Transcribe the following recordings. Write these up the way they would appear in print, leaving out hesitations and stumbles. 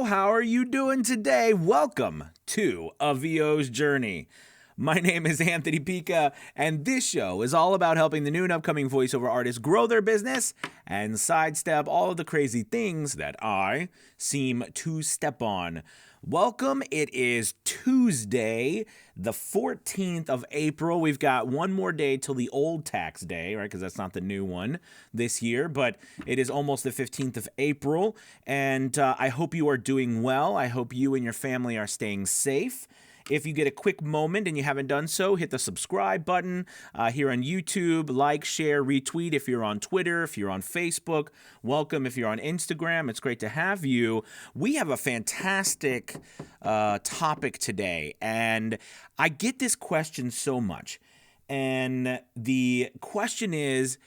how are you doing today? Welcome to A VO's Journey. My name is Anthony Pica, and this show is all about helping the new and upcoming voiceover artists grow their business and sidestep all of the crazy things that I seem to step on. Welcome. It is Tuesday, the 14th of April. We've got one more day till the old tax day, right? Because that's not the new one this year, but it is almost the 15th of April. And I hope you are doing well. I hope you and your family are staying safe. If you get a quick moment and you haven't done so, hit the subscribe button here on YouTube, like, share, retweet if you're on Twitter, if you're on Facebook. Welcome if you're on Instagram. It's great to have you. We have a fantastic topic today, and I get this question so much. And the question is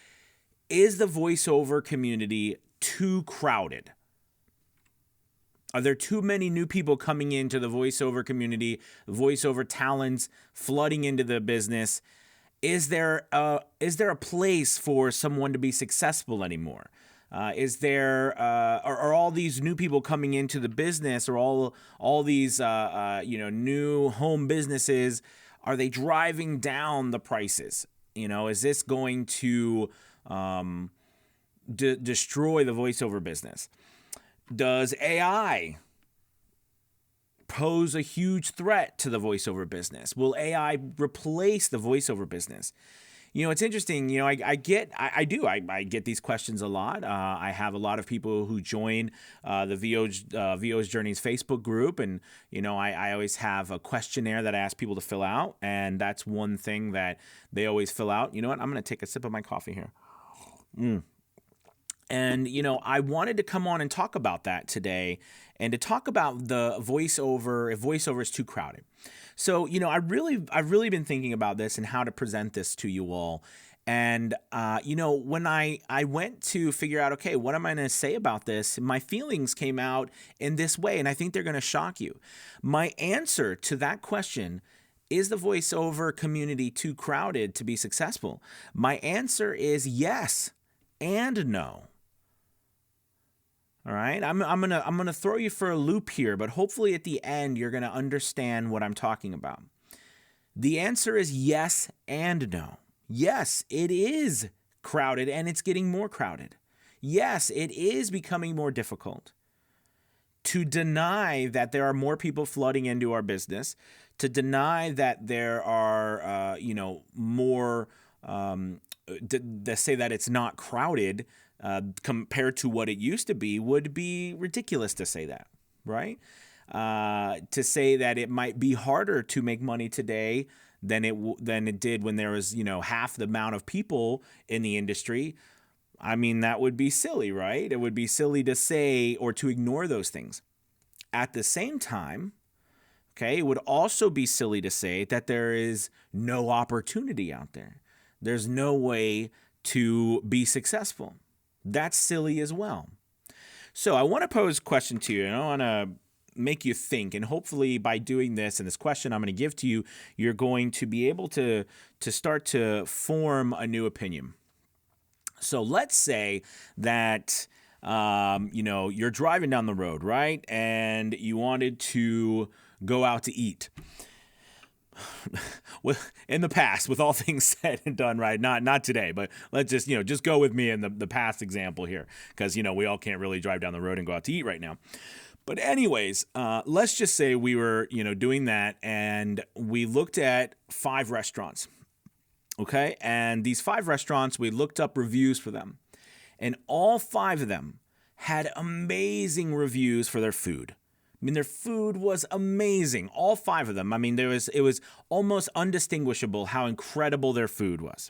the voiceover community too crowded? Are there too many new people coming into the voiceover community, voiceover talents flooding into the business? Is there a place for someone to be successful anymore? Are all these new people coming into the business, or all these new home businesses? Are they driving down the prices? Is this going to destroy the voiceover business? Does AI pose a huge threat to the voiceover business? Will AI replace the voiceover business? It's interesting. I get these questions a lot. I have a lot of people who join the VO's Journeys Facebook group, and I always have a questionnaire that I ask people to fill out, and that's one thing that they always fill out. You know what? I'm going to take a sip of my coffee here. And, I wanted to come on and talk about that today, and to talk about the voiceover, if voiceover is too crowded. So, I've really been thinking about this and how to present this to you all. And, when I went to figure out, okay, what am I going to say about this? My feelings came out in this way, and I think they're going to shock you. My answer to that question, is the voiceover community too crowded to be successful? My answer is yes and no. All right, I'm gonna throw you for a loop here, but hopefully at the end you're gonna understand what I'm talking about. The answer is yes and no. Yes, it is crowded, and it's getting more crowded. Yes, it is becoming more difficult. To deny that there are more people flooding into our business, to deny that there are more, to say that it's not crowded compared to what it used to be, would be ridiculous to say that, right? To say that it might be harder to make money today than it did when there was half the amount of people in the industry. I mean, that would be silly, right? It would be silly to say or to ignore those things. At the same time, okay, it would also be silly to say that there is no opportunity out there. There's no way to be successful. That's silly as well. So I want to pose a question to you, and I want to make you think. And hopefully by doing this and this question I'm going to give to you, you're going to be able to start to form a new opinion. So let's say that you're driving down the road, right? And you wanted to go out to eat. In the past, with all things said and done, right? Not today, but let's just go with me in the past example here, because we all can't really drive down the road and go out to eat right now. But anyways, let's just say we were doing that, and we looked at 5 restaurants. Okay, and these 5 restaurants, we looked up reviews for them, and all 5 of them had amazing reviews for their food. I mean, their food was amazing. All 5 of them. I mean, it was almost undistinguishable how incredible their food was.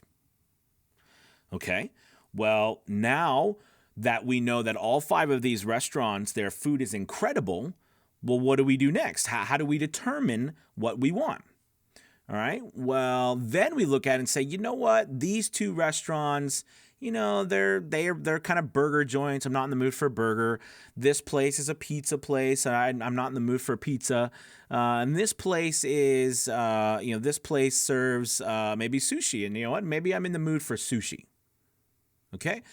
Okay. Well, now that we know that all 5 of these restaurants, their food is incredible, well, what do we do next? How do we determine what we want? All right. Well, then we look at it and say, you know what? These 2 restaurants, they're kind of burger joints. I'm not in the mood for a burger. This place is a pizza place. I'm not in the mood for pizza. And this place is, this place serves maybe sushi. And you know what? Maybe I'm in the mood for sushi. Okay.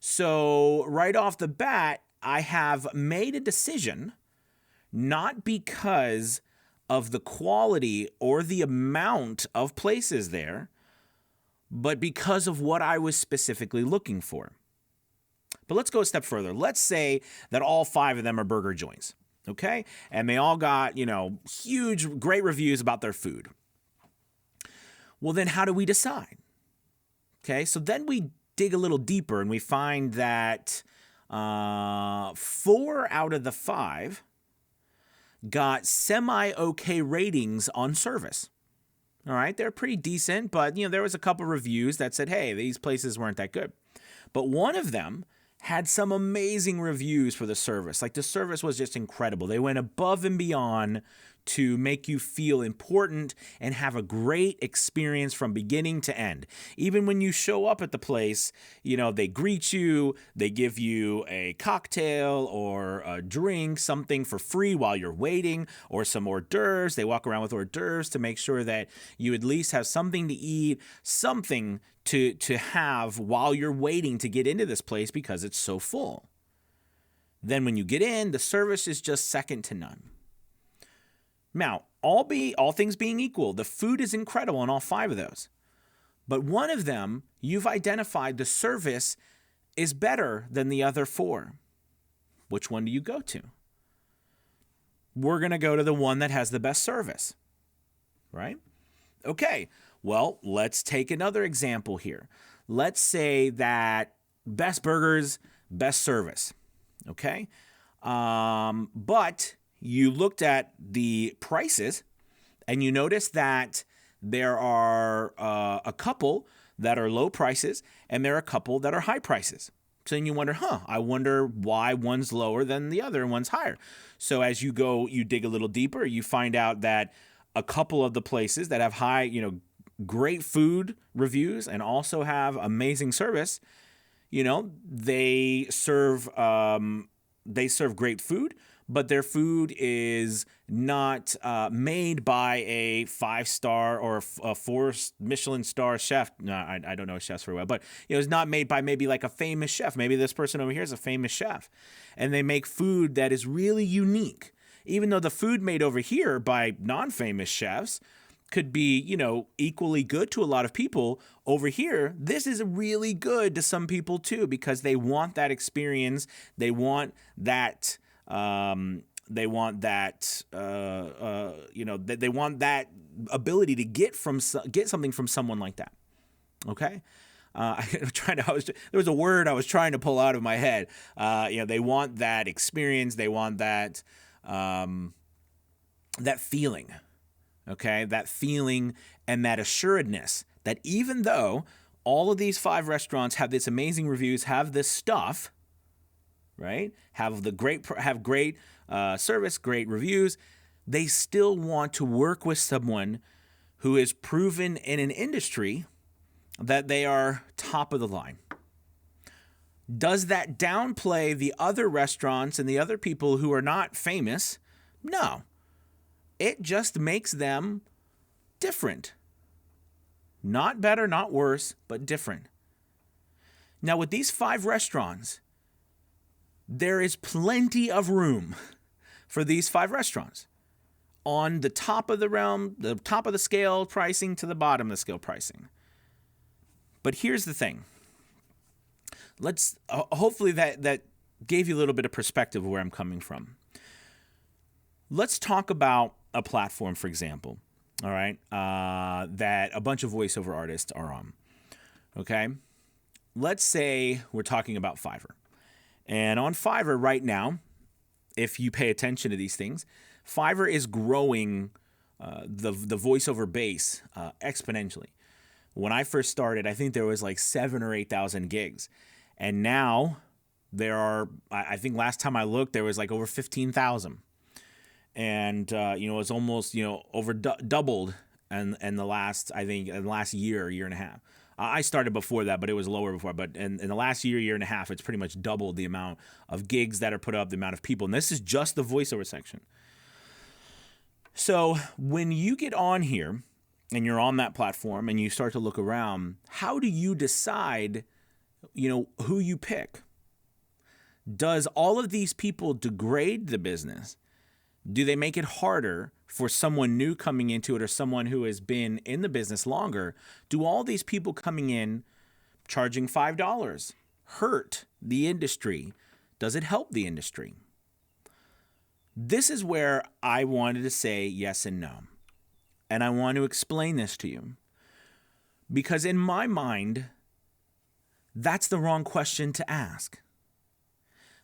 So right off the bat, I have made a decision not because of the quality or the amount of places there, but because of what I was specifically looking for. But let's go a step further. Let's say that all 5 of them are burger joints, okay? And they all got, huge, great reviews about their food. Well, then how do we decide? Okay, so then we dig a little deeper and we find that 4 out of the 5 got semi-okay ratings on service. All right, they're pretty decent, but there was a couple reviews that said, hey, these places weren't that good. But one of them had some amazing reviews for the service. Like, the service was just incredible. They went above and beyond to make you feel important and have a great experience from beginning to end. Even when you show up at the place, they greet you, they give you a cocktail or a drink, something for free while you're waiting, or some hors d'oeuvres. They walk around with hors d'oeuvres to make sure that you at least have something to eat, something to have while you're waiting to get into this place because it's so full. Then when you get in, the service is just second to none. Now, all things being equal, the food is incredible on all 5 of those. But one of them, you've identified the service is better than the other 4. Which one do you go to? We're going to go to the one that has the best service, right? Okay, well, let's take another example here. Let's say that best burgers, best service, okay? But you looked at the prices and you noticed that there are a couple that are low prices and there are a couple that are high prices. So then you wonder, I wonder why one's lower than the other and one's higher. So as you go, you dig a little deeper, you find out that a couple of the places that have high, great food reviews and also have amazing service, they serve great food, but their food is not made by a 5-star or a 4 Michelin star chef. No, I don't know chefs very well, but it's not made by maybe like a famous chef. Maybe this person over here is a famous chef, and they make food that is really unique. Even though the food made over here by non-famous chefs could be, equally good to a lot of people, over here, this is really good to some people too, because they want that experience. They want that. They want that. They want that ability to get something from someone like that. Okay. There was a word I was trying to pull out of my head. They want that experience. They want that. That feeling, okay? That feeling and that assuredness that even though all of these 5 restaurants have this amazing reviews, have this stuff, right? Have great service, great reviews, they still want to work with someone who is proven in an industry that they are top of the line. Does that downplay the other restaurants and the other people who are not famous? No. It just makes them different. Not better, not worse, but different. Now, with these 5 restaurants, there is plenty of room for these 5 restaurants. On the top of the realm, the top of the scale pricing to the bottom of the scale pricing. But here's the thing. Let's hopefully that gave you a little bit of perspective of where I'm coming from. Let's talk about a platform, for example, all right, that a bunch of voiceover artists are on, okay? Let's say we're talking about Fiverr. And on Fiverr right now, if you pay attention to these things, Fiverr is growing the voiceover base exponentially. When I first started, I think there was like 7,000 or 8,000 gigs. And now there are, I think last time I looked, there was like over 15,000. And, it's almost, over doubled in the last, I think, in the last year and a half. I started before that, but it was lower before. But in the last year and a half, it's pretty much doubled the amount of gigs that are put up, the amount of people. And this is just the voiceover section. So when you get on here and you're on that platform and you start to look around, how do you decide, who you pick? Does all of these people degrade the business? Do they make it harder for someone new coming into it or someone who has been in the business longer? Do all these people coming in charging $5 hurt the industry? Does it help the industry? This is where I wanted to say yes and no. And I want to explain this to you. Because in my mind, that's the wrong question to ask.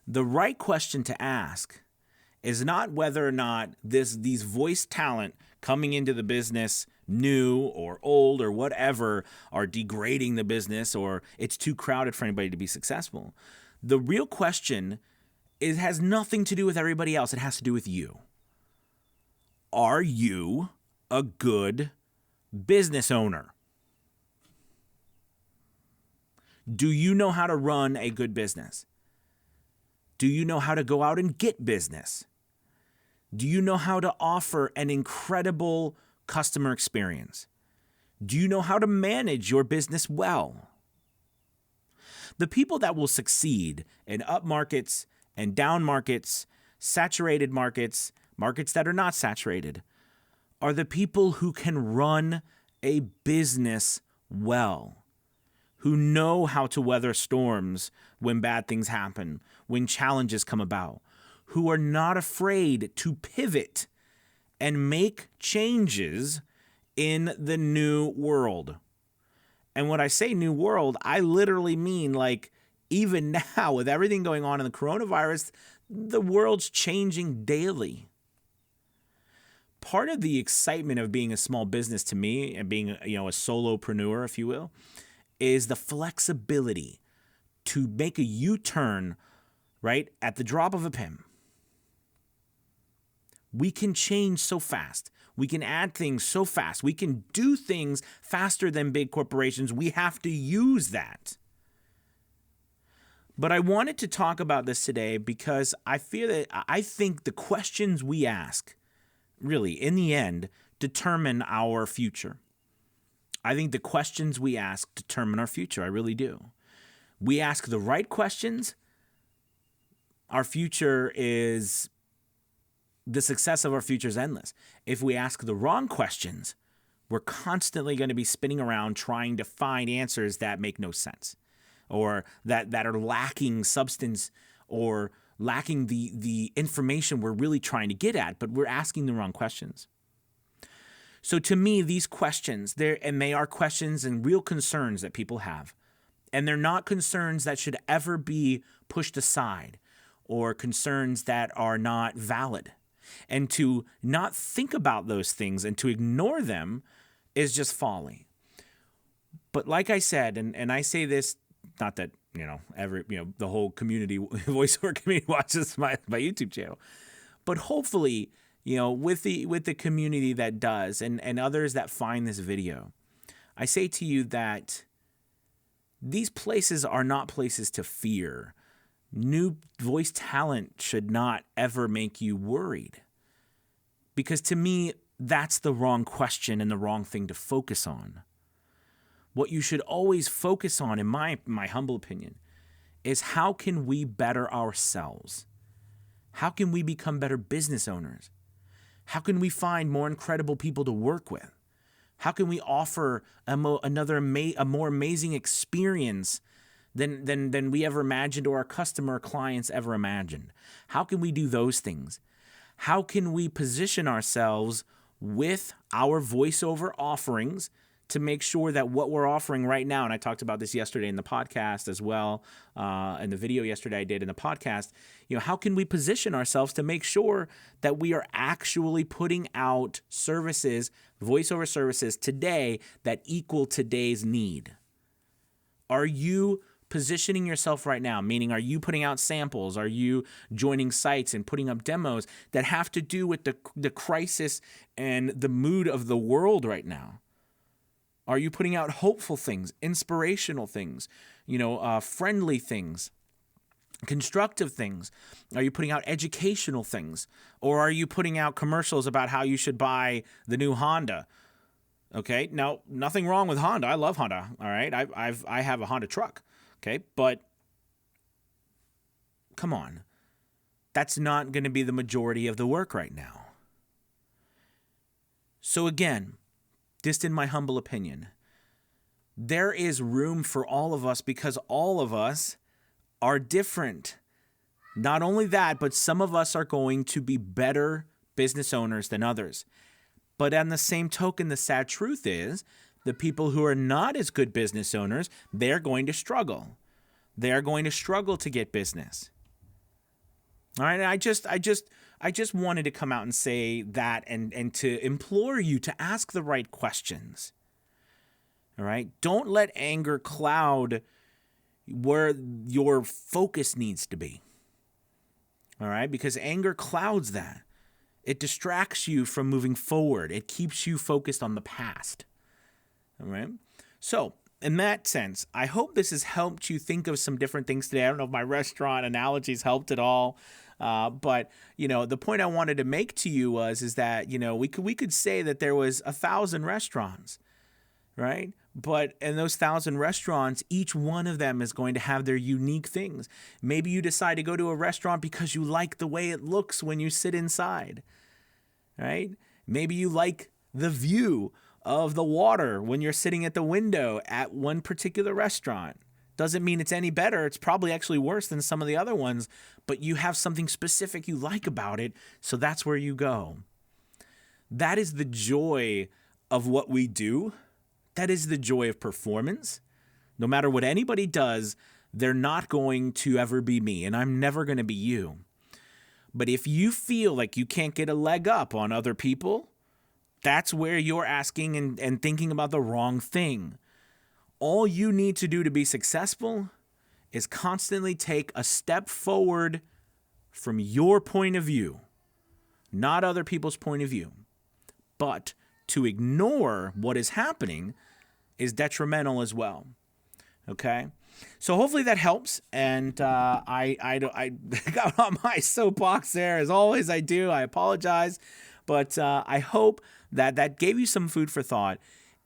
The right question to ask is not whether or not these voice talent coming into the business, new or old or whatever, are degrading the business or it's too crowded for anybody to be successful. The real question has nothing to do with everybody else. It has to do with you. Are you a good business owner? Do you know how to run a good business? Do you know how to go out and get business? Do you know how to offer an incredible customer experience? Do you know how to manage your business well? The people that will succeed in up markets and down markets, saturated markets, markets that are not saturated, are the people who can run a business well, who know how to weather storms when bad things happen, when challenges come about, who are not afraid to pivot and make changes in the new world. And when I say new world, I literally mean like even now with everything going on in the coronavirus, the world's changing daily. Part of the excitement of being a small business to me and being, a solopreneur, if you will, is the flexibility to make a U-turn, right, at the drop of a pin. We can change so fast. We can add things so fast. We can do things faster than big corporations. We have to use that. But I wanted to talk about this today because I think the questions we ask, really, in the end, determine our future. I think the questions we ask determine our future. I really do. We ask the right questions, our future is, the success of our future is endless. If we ask the wrong questions, we're constantly going to be spinning around trying to find answers that make no sense or that are lacking substance or lacking the information we're really trying to get at, but we're asking the wrong questions. So to me, these questions, they are questions and real concerns that people have. And they're not concerns that should ever be pushed aside or concerns that are not valid. And to not think about those things and to ignore them is just folly. But like I said, and I say this, not that, the whole community, voiceover community watches my YouTube channel, but hopefully, with the community that does and others that find this video, I say to you that these places are not places to fear. New voice talent should not ever make you worried. Because to me, that's the wrong question and the wrong thing to focus on. What you should always focus on, in my humble opinion, is how can we better ourselves? How can we become better business owners? How can we find more incredible people to work with? How can we offer a more amazing experience than we ever imagined or our customer clients ever imagined? How can we do those things? How can we position ourselves with our voiceover offerings to make sure that what we're offering right now, and I talked about this yesterday in the podcast as well, in the video yesterday I did in the podcast, how can we position ourselves to make sure that we are actually putting out services, voiceover services today that equal today's need? Are you positioning yourself right now? Meaning, are you putting out samples? Are you joining sites and putting up demos that have to do with the crisis and the mood of the world right now? Are you putting out hopeful things, inspirational things, friendly things, constructive things? Are you putting out educational things? Or are you putting out commercials about how you should buy the new Honda? Okay, now, nothing wrong with Honda. I love Honda, all right? I have a Honda truck, okay? But come on. that's not going to be the majority of the work right now. So again, just in my humble opinion, there is room for all of us because all of us are different. Not only that, but some of us are going to be better business owners than others. But on the same token, the sad truth is the people who are not as good business owners, they're going to struggle. They're going to struggle to get business. All right, and I just wanted to come out and say that and to implore you to ask the right questions. All right, don't let anger cloud where your focus needs to be. All right, because anger clouds that. It distracts you from moving forward. It keeps you focused on the past. All right, so in that sense, I hope this has helped you think of some different things today. I don't know if my restaurant analogies helped at all. But, the point I wanted to make to you is that, we could say that there was 1,000 restaurants, right? But in those 1,000 restaurants, each one of them is going to have their unique things. Maybe you decide to go to a restaurant because you like the way it looks when you sit inside, right? Maybe you like the view of the water when you're sitting at the window at one particular restaurant. Doesn't mean it's any better. It's probably actually worse than some of the other ones, but you have something specific you like about it, so that's where you go. That is the joy of what we do. That is the joy of performance. No matter what anybody does, they're not going to ever be me, and I'm never going to be you. But if you feel like you can't get a leg up on other people, that's where you're asking and thinking about the wrong thing. All you need to do to be successful is constantly take a step forward from your point of view, not other people's point of view. But to ignore what is happening is detrimental as well. Okay? So hopefully that helps. And I got on my soapbox there. As always, I do. I apologize. But I hope that gave you some food for thought.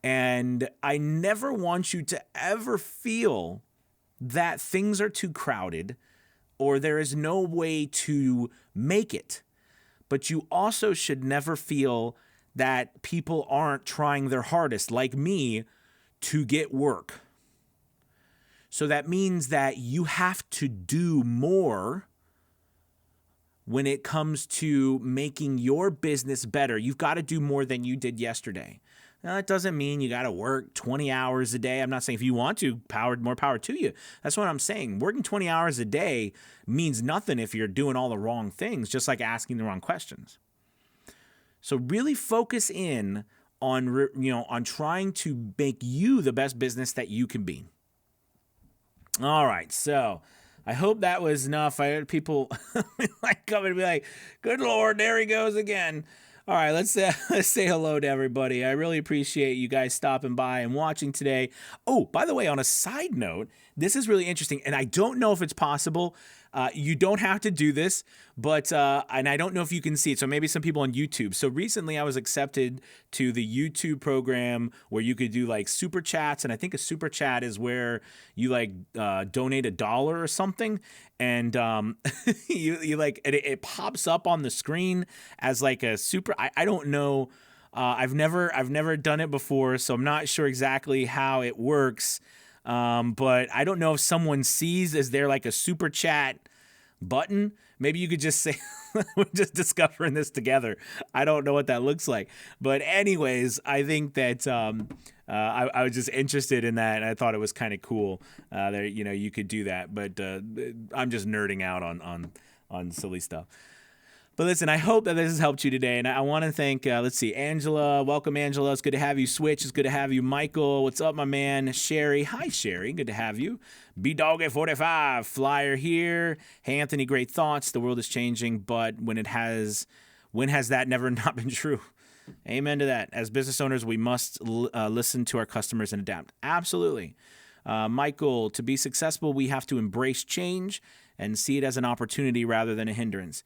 And I never want you to ever feel that things are too crowded or there is no way to make it. But you also should never feel that people aren't trying their hardest, like me, to get work. So that means that you have to do more when it comes to making your business better. You've got to do more than you did yesterday. Now, that doesn't mean you got to work 20 hours a day. I'm not saying if you want to, more power to you. That's what I'm saying. Working 20 hours a day means nothing if you're doing all the wrong things, just like asking the wrong questions. So really focus in on trying to make you the best business that you can be. All right, so I hope that was enough. I heard people like come and be like, "Good Lord, there he goes again." All right, let's say hello to everybody. I really appreciate you guys stopping by and watching today. Oh, by the way, on a side note, this is really interesting, and I don't know if it's possible. You don't have to do this, but and I don't know if you can see it. So maybe some people on YouTube. So recently I was accepted to the YouTube program where you could do like super chats. And I think a super chat is where you like donate $1 or something. And you like it pops up on the screen as like a super. I don't know. I've never done it before, so I'm not sure exactly how it works. But I don't know if someone sees, is there like a super chat button? Maybe you could just say, we're just discovering this together. I don't know what that looks like. But anyways, I think that I was just interested in that, and I thought it was kind of cool. You could do that. But I'm just nerding out on silly stuff. But listen, I hope that this has helped you today. And I want to thank, Angela. Welcome, Angela. It's good to have you. Switch, it's good to have you. Michael, what's up, my man? Sherry. Hi, Sherry. Good to have you. B-Dog at 45. Flyer here. Hey, Anthony, great thoughts. The world is changing, but when has that never not been true? Amen to that. As business owners, we must listen to our customers and adapt. Absolutely. Michael, to be successful, we have to embrace change and see it as an opportunity rather than a hindrance.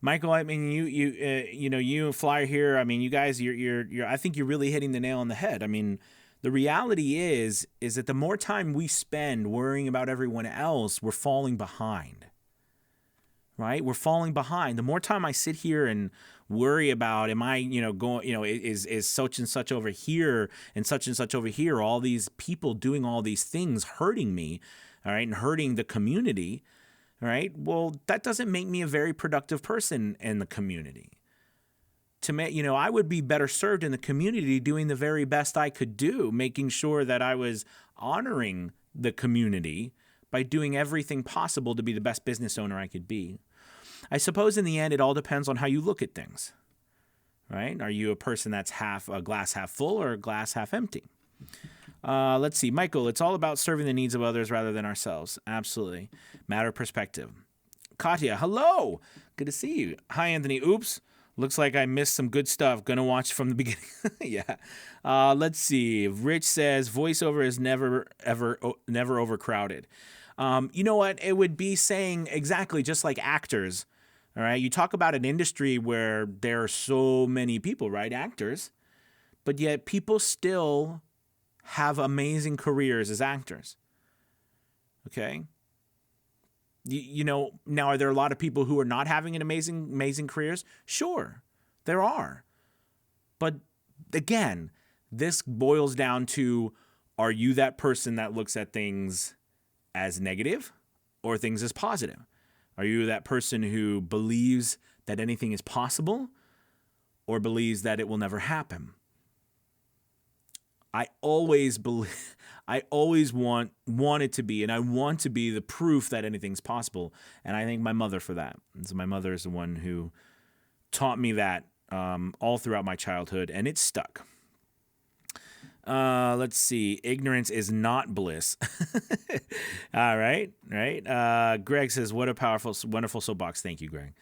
Michael, I mean, you and Flyer here. I mean, you guys, you're. I think you're really hitting the nail on the head. I mean, the reality is that the more time we spend worrying about everyone else, we're falling behind. right? We're falling behind. The more time I sit here and worry about, am I, going, is such and such over here and such over here, all these people doing all these things hurting me, all right, and hurting the community, all right? Well, that doesn't make me a very productive person in the community. To me, I would be better served in the community doing the very best I could do, making sure that I was honoring the community by doing everything possible to be the best business owner I could be. I suppose in the end, it all depends on how you look at things, right? Are you a person that's a glass half full or a glass half empty? Let's see. Michael, it's all about serving the needs of others rather than ourselves. Absolutely. Matter of perspective. Katya, hello. Good to see you. Hi, Anthony. Oops. Looks like I missed some good stuff. Gonna watch from the beginning. Yeah. Let's see. Rich says voiceover is never overcrowded. You know what? It would be saying exactly just like actors. All right. You talk about an industry where there are so many people, right? Actors. But yet people still have amazing careers as actors. Okay. Now, are there a lot of people who are not having an amazing careers? Sure, there are. But again, this boils down to, are you that person that looks at things as negative or things as positive? Are you that person who believes that anything is possible or believes that it will never happen? I always want it to be, and I want to be the proof that anything's possible. And I thank my mother for that. And so my mother is the one who taught me that all throughout my childhood, and it stuck. Let's see. Ignorance is not bliss. All right. Greg says, what a powerful, wonderful soapbox. Thank you, Greg.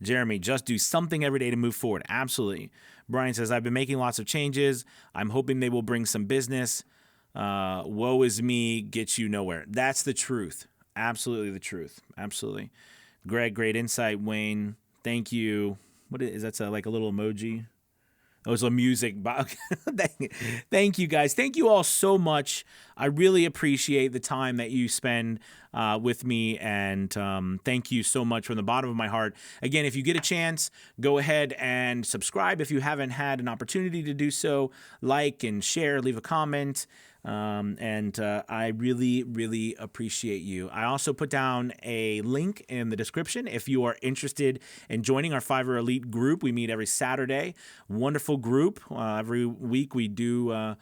Jeremy, just do something every day to move forward. Absolutely. Brian says, I've been making lots of changes. I'm hoping they will bring some business. Woe is me, gets you nowhere. That's the truth. Absolutely the truth. Absolutely. Greg, great insight. Wayne, thank you. What is that? Like a little emoji? Oh, it's a music box. Thank you, guys. Thank you all so much. I really appreciate the time that you spend with me, and thank you so much from the bottom of my heart. Again, if you get a chance, go ahead and subscribe if you haven't had an opportunity to do so. Like and share, leave a comment. And I really, really appreciate you. I also put down a link in the description if you are interested in joining our Fiverr Elite group. We meet every Saturday. Wonderful group. Every week we do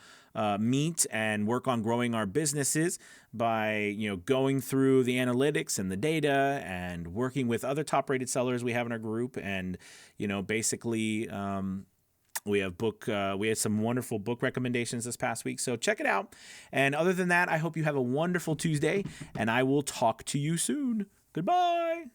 meet and work on growing our businesses by going through the analytics and the data and working with other top-rated sellers we have in our group, and basically. We had some wonderful book recommendations this past week, so check it out. And other than that, I hope you have a wonderful Tuesday, and I will talk to you soon. Goodbye.